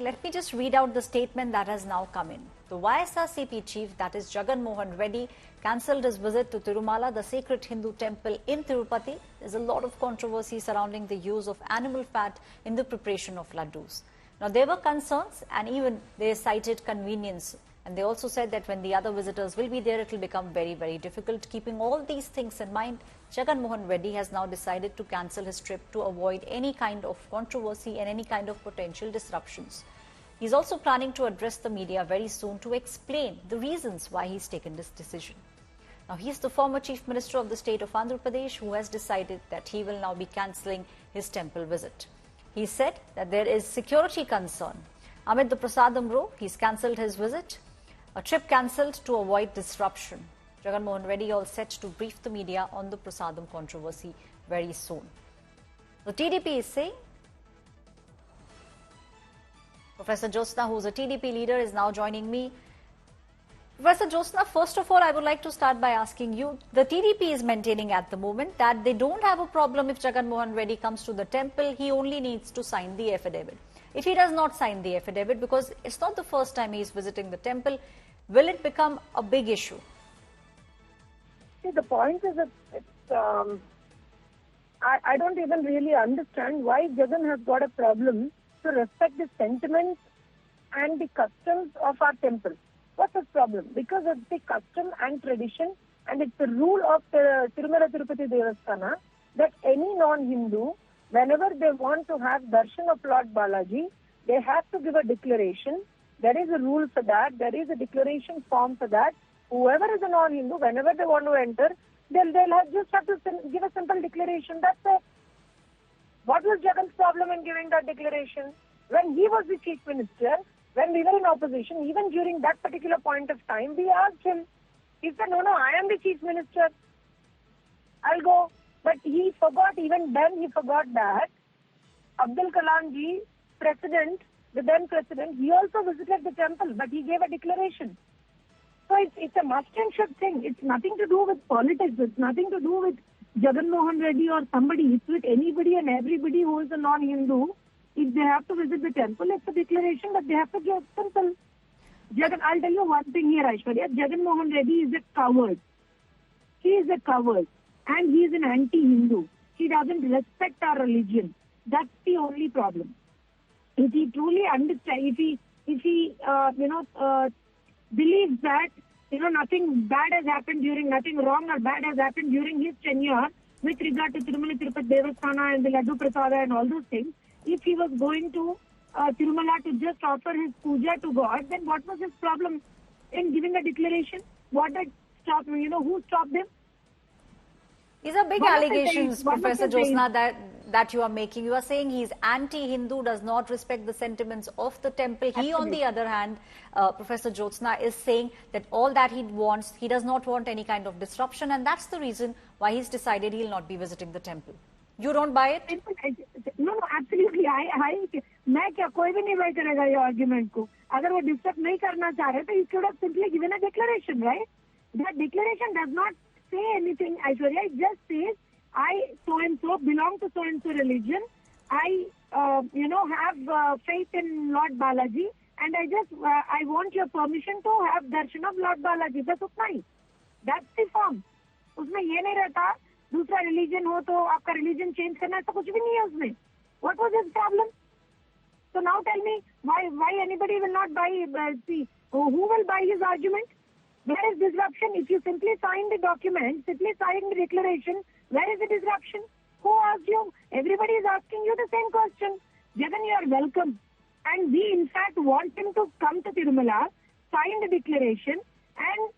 let me just read out the statement that has now come in. The YSRCP chief, that is Jagan Mohan Reddy, cancelled his visit to Tirumala, the sacred Hindu temple in Tirupati. There's a lot of controversy surrounding the use of animal fat in the preparation of laddus. Now, there were concerns and even they cited convenience. And they also said that when the other visitors will be there, it will become very, very difficult. Keeping all these things in mind, Jagan Mohan Reddy has now decided to cancel his trip to avoid any kind of controversy and any kind of potential disruptions. He's also planning to address the media very soon to explain the reasons why he's taken this decision. Now, he's the former Chief Minister of the state of Andhra Pradesh who has decided that he will now be cancelling his temple visit. He said that there is security concern. Amid the Prasadam row, he's cancelled his visit. A trip cancelled to avoid disruption. Jagan Mohan Reddy all set to brief the media on the Prasadam controversy very soon. The TDP is saying, Professor Jyotsna, who is a TDP leader, is now joining me. Professor Jyotsna, first of all, I would like to start by asking you, the TDP is maintaining at the moment that they don't have a problem if Jagan Mohan Reddy comes to the temple, he only needs to sign the affidavit. If he does not sign the affidavit, because it's not the first time he is visiting the temple, will it become a big issue? See, the point is that I don't even really understand why Jagan has got a problem to respect the sentiments and the customs of our temple. What's his problem? Because it's the custom and tradition, and it's the rule of the Tirumala Tirupati Devasthana that any non-Hindu, whenever they want to have darshan of Lord Balaji, they have to give a declaration. There is a rule for that. There is a declaration form for that. Whoever is a non-Hindu, whenever they want to enter, they'll just have to give a simple declaration. That's it. What was Jagan's problem in giving that declaration? When he was the chief minister, when we were in opposition, even during that particular point of time, we asked him. He said, no, I am the chief minister. I'll go. But he forgot, even then he forgot that Abdul Kalam ji, president, the then president, he also visited the temple, but he gave a declaration. So it's a must and should thing. It's nothing to do with politics. It's nothing to do with Jagan Mohan Reddy or somebody. It's with anybody and everybody who is a non-Hindu. If they have to visit the temple, it's a declaration that they have to give. Simple. Jagan, I'll tell you one thing here, Aishwarya. Jagan Mohan Reddy is a coward. He is a coward. And he is an anti-Hindu. He doesn't respect our religion. That's the only problem. If he truly understands, if he believes that, nothing bad has happened nothing wrong or bad has happened during his tenure with regard to Tirumala Tirupati Devasthana and the laddu Prasadam and all those things, if he was going to Tirumala to just offer his puja to God, then what was his problem in giving a declaration? What did stop him? Who stopped him? These are big allegations, Professor Jyotsna, that you are making. You are saying he's anti-Hindu, does not respect the sentiments of the temple. He, on the other hand, Professor Jyotsna, is saying that all that he wants, he does not want any kind of disruption, and that's the reason why he's decided he'll not be visiting the temple. You don't buy it? No, absolutely. मैं क्या कोई भी नहीं buy करेगा ये argument को. अगर वो disturb नहीं करना चाह रहे तो he should have simply given a declaration, right? That declaration does not say anything, Aishwarya. It just says, I so-and-so belong to so-and-so religion. I, have faith in Lord Balaji, and I want your permission to have darshan of Lord Balaji. That's okay. That's the form. उसमें ये नहीं रहता दूसरा religion हो तो आपका religion change करना तो कुछ भी नहीं है उसमें. What was his problem? So now tell me why anybody will not buy. Who will buy his argument? Where is disruption? If you simply sign the document, simply sign the declaration, where is the disruption? Who asked you? Everybody is asking you the same question. Jagan, you are welcome. And we in fact want him to come to Tirumala, sign the declaration and,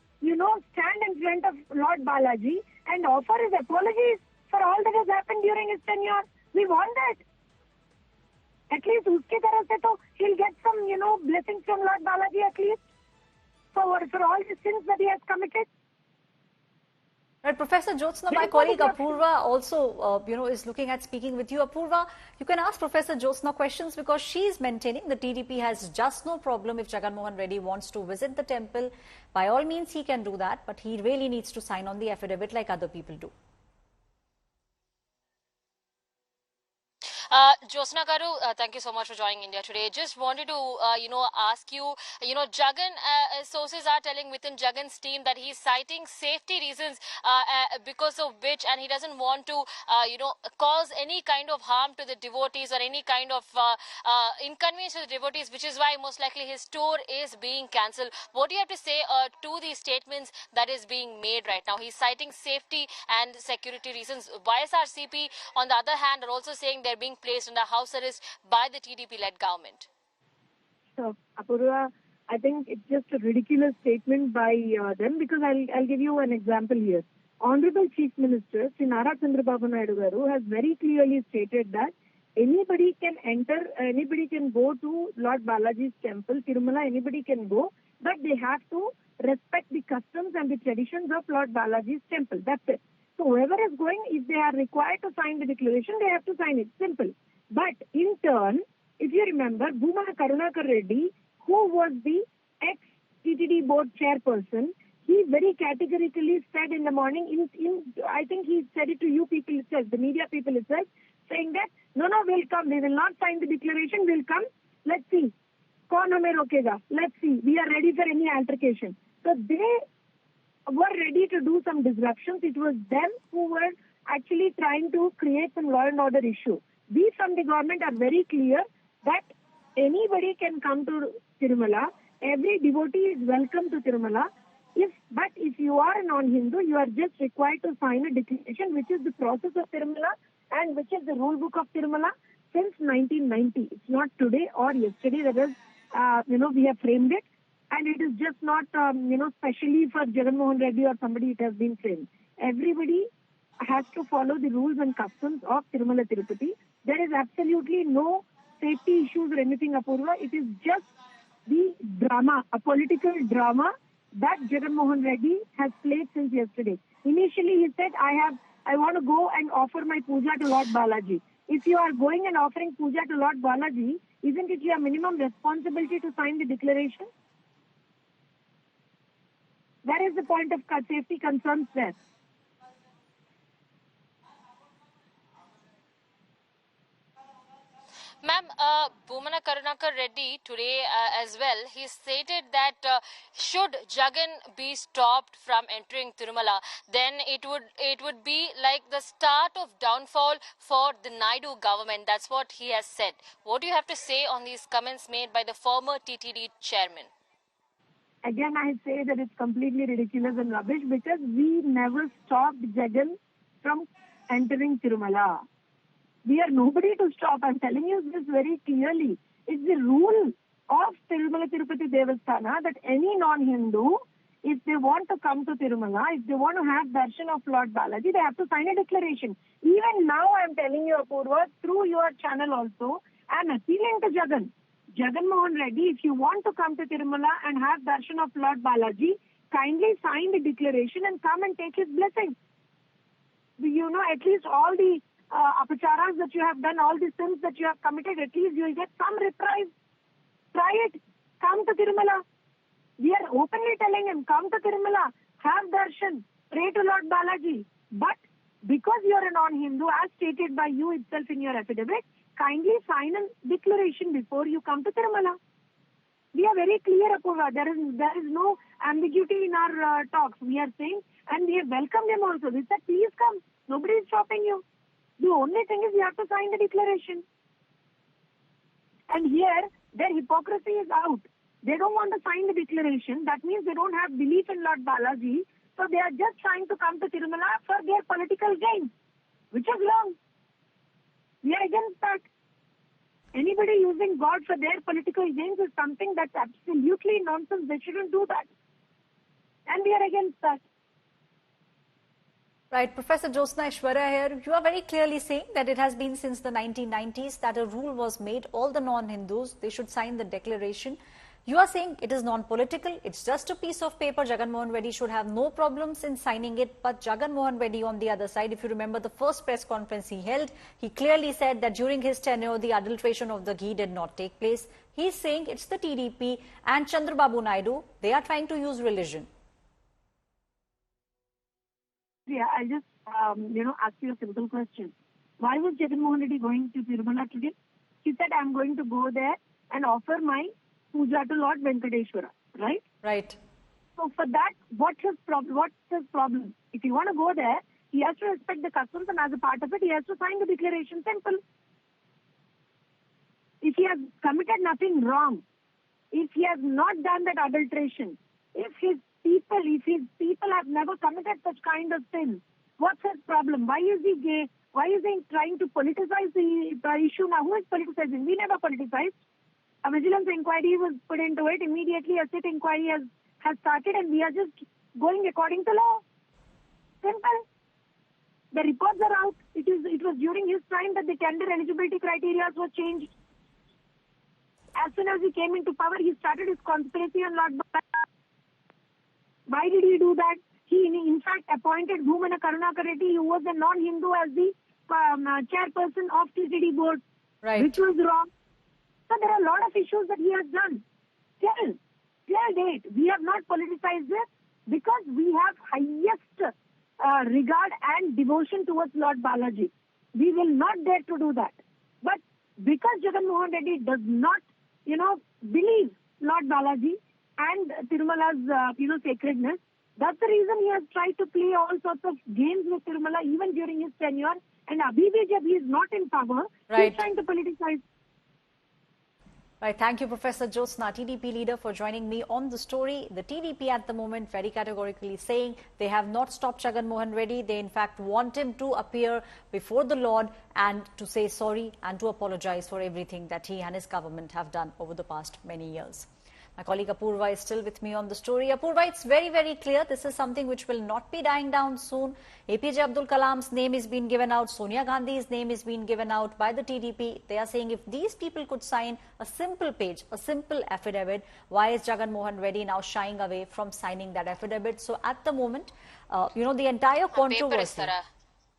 stand in front of Lord Balaji and offer his apologies for all that has happened during his tenure. We want that. At least uske taraf se to he'll get some, blessings from Lord Balaji at least. For all the sins that he has committed. Right, Professor Jyotsna, my colleague Apurva also, is looking at speaking with you. Apurva, you can ask Professor Jyotsna questions because she is maintaining the TDP has just no problem if Jagan Mohan Reddy wants to visit the temple. By all means, he can do that, but he really needs to sign on the affidavit like other people do. Josna Garu, thank you so much for joining India today. Just wanted to, ask you, Jagan, sources are telling within Jagan's team that he's citing safety reasons because of which, and he doesn't want to, cause any kind of harm to the devotees or any kind of inconvenience to the devotees, which is why most likely his tour is being cancelled. What do you have to say to these statements that is being made right now? He's citing safety and security reasons. YSRCP, on the other hand, are also saying they're being placed under house arrest by the TDP-led government. So, Apurva, I think it's just a ridiculous statement by them, because I'll give you an example here. Honorable Chief Minister Sri Nara Chandrababu Naidu Garu has very clearly stated that anybody can enter, anybody can go to Lord Balaji's temple, Tirumala, anybody can go, but they have to respect the customs and the traditions of Lord Balaji's temple. That's it. So whoever is going, if they are required to sign the declaration, they have to sign it. Simple. But in turn, if you remember, Bhumana Karunakar Reddy, who was the ex-TTD board chairperson, he very categorically said in the morning, I think he said it to you people itself, the media people itself, saying that, no, we'll come. We will not sign the declaration. We'll come. Let's see. Kaun hame rokega? Let's see. We are ready for any altercation. So they were ready to do some disruptions. It was them who were actually trying to create some law and order issue. We from the government are very clear that anybody can come to Tirumala. Every devotee is welcome to Tirumala. But if you are a non-Hindu, you are just required to sign a declaration, which is the process of Tirumala and which is the rule book of Tirumala since 1990. It's not today or yesterday that is, we have framed it. And it is just not, specially for Jagan Mohan Reddy or somebody it has been framed. Everybody has to follow the rules and customs of Tirumala Tirupati. There is absolutely no safety issues or anything, Apurva. It is just the drama, a political drama that Jagan Mohan Reddy has played since yesterday. Initially, he said, I want to go and offer my puja to Lord Balaji. If you are going and offering puja to Lord Balaji, isn't it your minimum responsibility to sign the declaration? Where is the point of safety concerns there? Ma'am, Bhumana Karunakar Reddy today as well, he stated that should Jagan be stopped from entering Tirumala, then it would be like the start of downfall for the Naidu government. That's what he has said. What do you have to say on these comments made by the former TTD chairman? Again, I say that it's completely ridiculous and rubbish, because we never stopped Jagan from entering Tirumala. We are nobody to stop. I'm telling you this very clearly. It's the rule of Tirumala Tirupati Devasthana that any non-Hindu, if they want to come to Tirumala, if they want to have darshan of Lord Balaji, they have to sign a declaration. Even now, I'm telling you, Apurva, through your channel also, I'm appealing to Jagan Mohan Reddy, if you want to come to Tirumala and have darshan of Lord Balaji, kindly sign the declaration and come and take his blessing. At least all the apacharas that you have done, all the sins that you have committed, at least you will get some reprise. Try it. Come to Tirumala. We are openly telling him, come to Tirumala, have darshan, pray to Lord Balaji. But because you are a non-Hindu, as stated by you itself in your affidavit, kindly sign a declaration before you come to Tirumala. We are very clear, Apurva. There is no ambiguity in our talks. We are saying, and we have welcomed them also. We said, please come. Nobody is stopping you. The only thing is you have to sign the declaration. And here, their hypocrisy is out. They don't want to sign the declaration. That means they don't have belief in Lord Balaji. So they are just trying to come to Tirumala for their political gain, which is wrong. We are against that. Anybody using God for their political gains is something that's absolutely nonsense. They shouldn't do that. And we are against that. Right, Professor Josna Ishwarya here. You are very clearly saying that it has been since the 1990s that a rule was made, all the non-Hindus, they should sign the declaration. You are saying it is non-political, it's just a piece of paper. Jagan Mohan Reddy should have no problems in signing it. But Jagan Mohan Reddy on the other side, if you remember the first press conference he held, he clearly said that during his tenure, the adulteration of the ghee did not take place. He's saying it's the TDP and Chandrababu Naidu, they are trying to use religion. Yeah, I'll just, ask you a simple question. Why was Jagan Mohan Reddy going to Tirumala today? He said, I'm going to go there and offer my puja to Lord Venkateshwara, right? Right. So for that, what's his problem? If you want to go there, he has to respect the customs, and as a part of it, he has to sign the declaration. Simple. If he has committed nothing wrong, if he has not done that adulteration, if his people have never committed such kind of sin, what's his problem? Why is he gay? Why is he trying to politicize the issue now? Who is politicizing? We never politicized. A vigilance inquiry was put into it. Immediately a sit inquiry has started, and we are just going according to law. Simple. The reports are out. It was during his time that the tender eligibility criteria were changed. As soon as he came into power, he started his conspiracy on Lord Balaji. Why did he do that? He, in fact, appointed Bhumana Karunakar Reddy, who was a non-Hindu, as the chairperson of TTD board, Right. which was wrong. So there are a lot of issues that he has done. Till date, we have not politicized this because we have highest regard and devotion towards Lord Balaji. We will not dare to do that. But because Jagan Mohan Reddy does not, believe Lord Balaji and Tirumala's, sacredness, that's the reason he has tried to play all sorts of games with Tirumala even during his tenure. And Abhi jab he is not in power, Right. he's trying to politicize. Right. Thank you, Professor Jyotsna, TDP leader, for joining me on the story. The TDP at the moment very categorically saying they have not stopped Jagan Mohan Reddy. They in fact want him to appear before the Lord and to say sorry and to apologize for everything that he and his government have done over the past many years. My colleague Apurva is still with me on the story. Apurva, it's very, very clear. This is something which will not be dying down soon. APJ Abdul Kalam's name is being given out. Sonia Gandhi's name is being given out by the TDP. They are saying if these people could sign a simple page, a simple affidavit, why is Jagan Mohan Reddy now shying away from signing that affidavit? So at the moment, the entire controversy.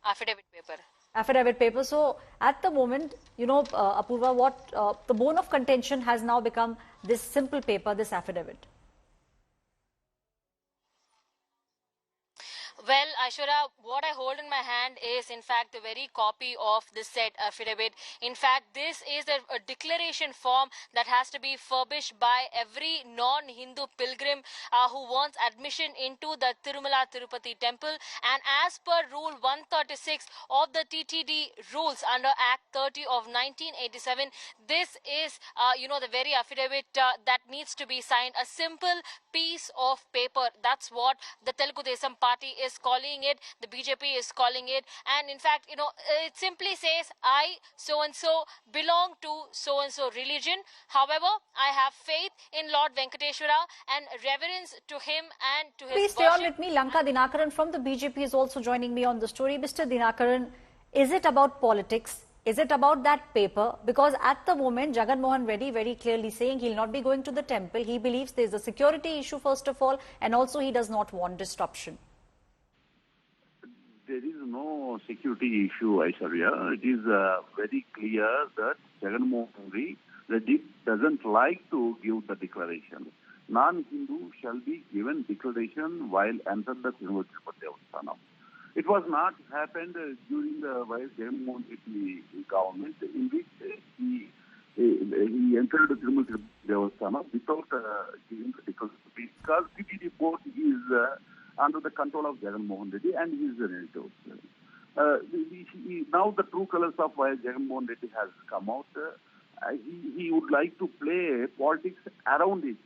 Affidavit paper. Affidavit paper. So at the moment, Apurva, what the bone of contention has now become this simple paper, this affidavit. Well, Aishwarya, what I hold in my hand is, in fact, the very copy of this said affidavit. In fact, this is a declaration form that has to be furbished by every non-Hindu pilgrim who wants admission into the Tirupati temple. And as per Rule 136 of the TTD rules under Act 30 of 1987, this is, the very affidavit that needs to be signed. A simple piece of paper. That's what the Telugu Desam party is calling it, the BJP is calling it, and in fact, it simply says, I so-and-so belong to so-and-so religion. However, I have faith in Lord Venkateshwara and reverence to him and to his Please stay on worship. with me. Lanka Dinakaran from the BJP is also joining me on the story. Mr. Dinakaran, is it about politics? Is it about that paper? Because at the moment, Jagan Mohan Reddy very clearly saying he'll not be going to the temple. He believes there's a security issue first of all, and also he does not want disruption. There is no security issue, Aishwarya. It is very clear that Jagan Mohan Reddy doesn't like to give the declaration. Non-Hindu shall be given declaration while entering the Tirupati Prasad. It was not happened during the YS Jagan Mohan Reddy government, in which he entered the Tirupati Prasad without giving the declaration, because TTD board is under the control of Jagan Mohan Reddy and his relatives. Now the true colors of YS Jagan Mohan Reddy has come out. He would like to play politics around it.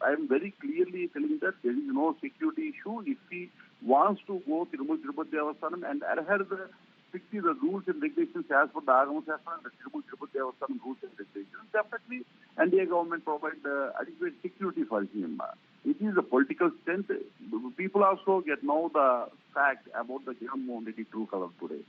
I am very clearly telling that there is no security issue. If he wants to go to Tirupati Prasad and adhere the rules and regulations as per the Agama Shastra and the Tirupati Prasad rules and regulations, definitely NDA government provide adequate security for him. It is a political stunt. People also know the fact about the Jagan Mohan Reddy true color today.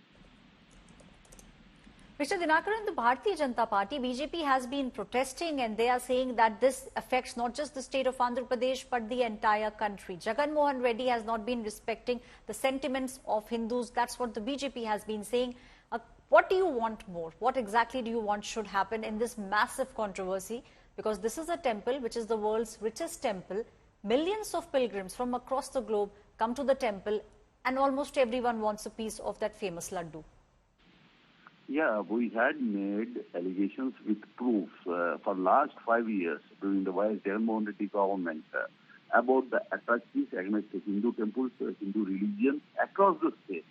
Mr. Dinakaran, the Bharatiya Janata Party, BJP, has been protesting, and they are saying that this affects not just the state of Andhra Pradesh but the entire country. Jagan Mohan Reddy has not been respecting the sentiments of Hindus. That's what the BJP has been saying. What do you want more? What exactly do you want should happen in this massive controversy? Because this is a temple which is the world's richest temple. Millions of pilgrims from across the globe come to the temple, and almost everyone wants a piece of that famous laddu. Yeah, we had made allegations with proofs for last 5 years during the YS Jagan Mohan Reddy government about the atrocities against the Hindu temples, Hindu religion across the state.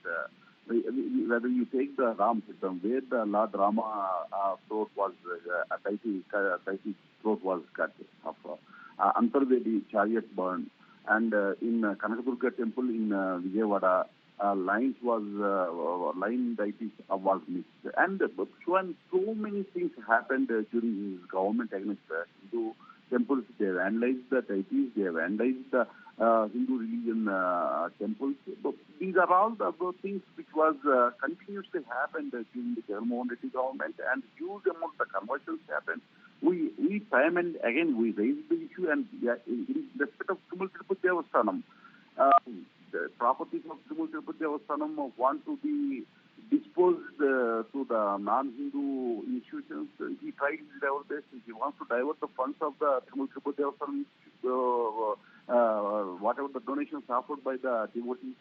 Whether you take the Ram Siddham, where the Lord Rama throat was Daiti throat was cut off, Antarvedi chariot burned, and in Kanakadurga temple in Vijayawada, line deities was missed, and so many things happened during his government against Hindu temples. They vandalized the deities, they vandalized the Hindu religion temples. But these are all the things which was continuously happened during the Jagan Mohan Reddy government, and huge amount of conversions happened. We time and again we raised the issue, and in respect of Tirupati Prasad, the properties of Tirupati Prasad want to be disposed to the non-Hindu institutions. He tried his level best. He wants to divert the funds of the Tirupati Prasad, whatever the donations offered by the devotees,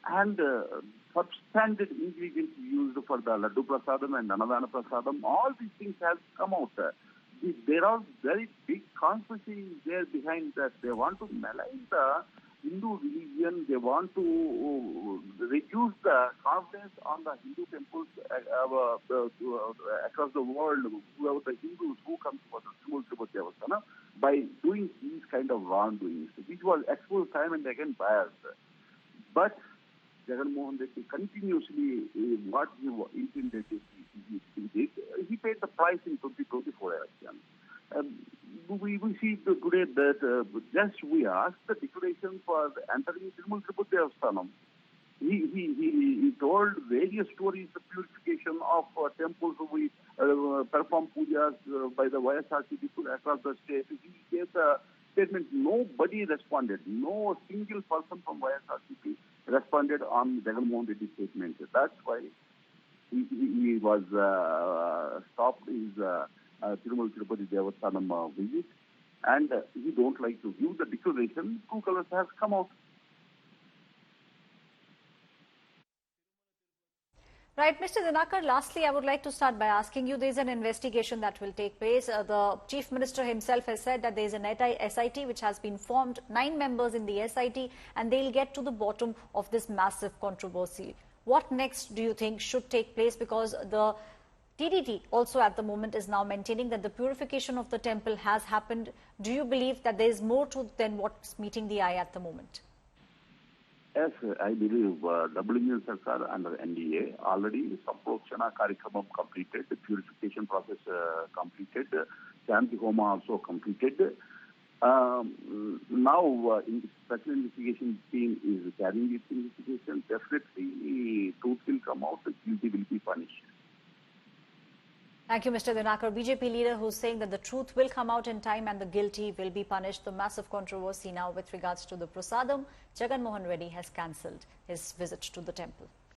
and substandard ingredients used for the laddu prasadam and anadana prasadam. All these things have come out. There are very big conspiracies there behind that. They want to malign the Hindu religion. They want to reduce the confidence on the Hindu temples across the world, whoever the Hindus who come for the Tirupati Prasad, by doing these kind of wrongdoings, which was exposed time and again by us. But Jagan Mohan Reddy continuously, what he intended, he paid the price in 2024 election. We see today that just we asked the declaration for entering Tirupati Prasad. He told various stories of purification of temples. We perform pujas by the YSRCP across the state. He gave the statement. Nobody responded. No single person from YSRCP responded on Jagan Mohan Reddy's statement. That's why he was stopped his Tirupati Devasthanam visit, and he don't like to give the declaration. Two colors has come out. Right, Mr. Dinakar, lastly, I would like to start by asking you, there is an investigation that will take place. The Chief Minister himself has said that there is an SIT which has been formed, 9 members in the SIT, and they'll get to the bottom of this massive controversy. What next do you think should take place? Because the TDT also at the moment is now maintaining that the purification of the temple has happened. Do you believe that there is more to than what's meeting the eye at the moment? Yes, I believe WN Sarkar under NDA already Samprodakshana Karikramam completed, the purification process completed, Shanti Homa also completed. Now, special investigation team is carrying this investigation. Definitely, truth will come out, the guilty will be punished. Thank you, Mr. Dinakar. BJP leader who's saying that the truth will come out in time and the guilty will be punished. The massive controversy now with regards to the Prasadam. Jagan Mohan Reddy has cancelled his visit to the temple.